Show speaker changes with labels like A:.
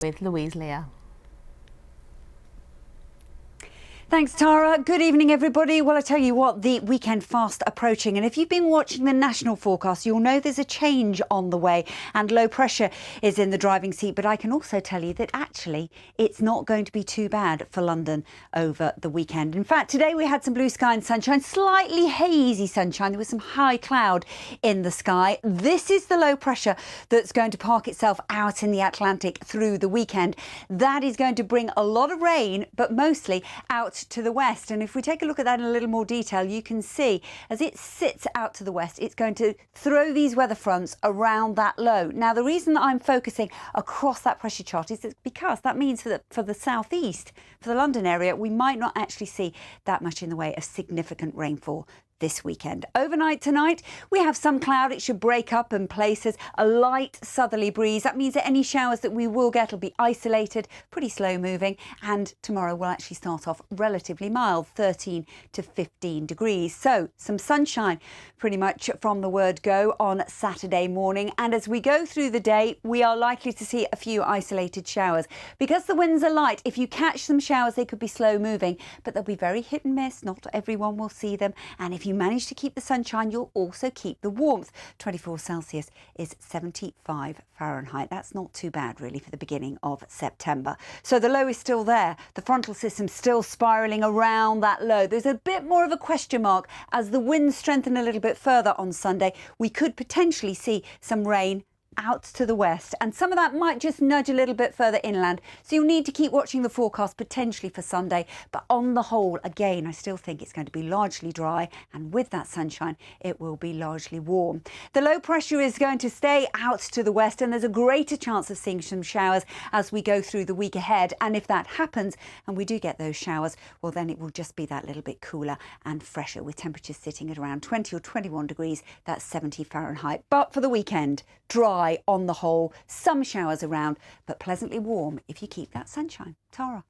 A: with Louise Lear.
B: Thanks, Tara. Good evening, everybody. Well, I tell you what, the weekend fast approaching. And if you've been watching the national forecast, you'll know there's a change on the way and low pressure is in the driving seat. But I can also tell you that actually it's not going to be too bad for London over the weekend. In fact, today we had some blue sky and sunshine, slightly hazy sunshine. There was some high cloud in the sky. This is the low pressure that's going to park itself out in the Atlantic through the weekend. That is going to bring a lot of rain, but mostly out to the west. And if we take a look at that in a little more detail, you can see as it sits out to the west, it's going to throw these weather fronts around that low. Now, the reason that I'm focusing across that pressure chart is because that means for the southeast, for the London area, we might not actually see that much in the way of significant rainfall this weekend. Overnight tonight, we have some cloud. It should break up in places. A light southerly breeze. That means that any showers that we will get will be isolated, pretty slow moving. And tomorrow will actually start off relatively mild, 13 to 15 degrees. So some sunshine pretty much from the word go on Saturday morning. And as we go through the day, we are likely to see a few isolated showers. Because the winds are light, if you catch some showers, they could be slow moving, but they'll be very hit and miss. Not everyone will see them. And if you manage to keep the sunshine, you'll also keep the warmth. 24 Celsius is 75 Fahrenheit. That's not too bad, really, for the beginning of September. So the low is still there. The frontal system's still spiralling around that low. There's a bit more of a question mark as the winds strengthen a little bit further on Sunday. We could potentially see some rain out to the west, and some of that might just nudge a little bit further inland, so you'll need to keep watching the forecast potentially for Sunday. But on the whole, again, I still think it's going to be largely dry, and with that sunshine it will be largely warm. The low pressure is going to stay out to the west, and there's a greater chance of seeing some showers as we go through the week ahead. And if that happens and we do get those showers, well, then it will just be that little bit cooler and fresher, with temperatures sitting at around 20 or 21 degrees. That's 70 Fahrenheit. But for the weekend, dry on the whole, some showers around, but pleasantly warm if you keep that sunshine. Tara.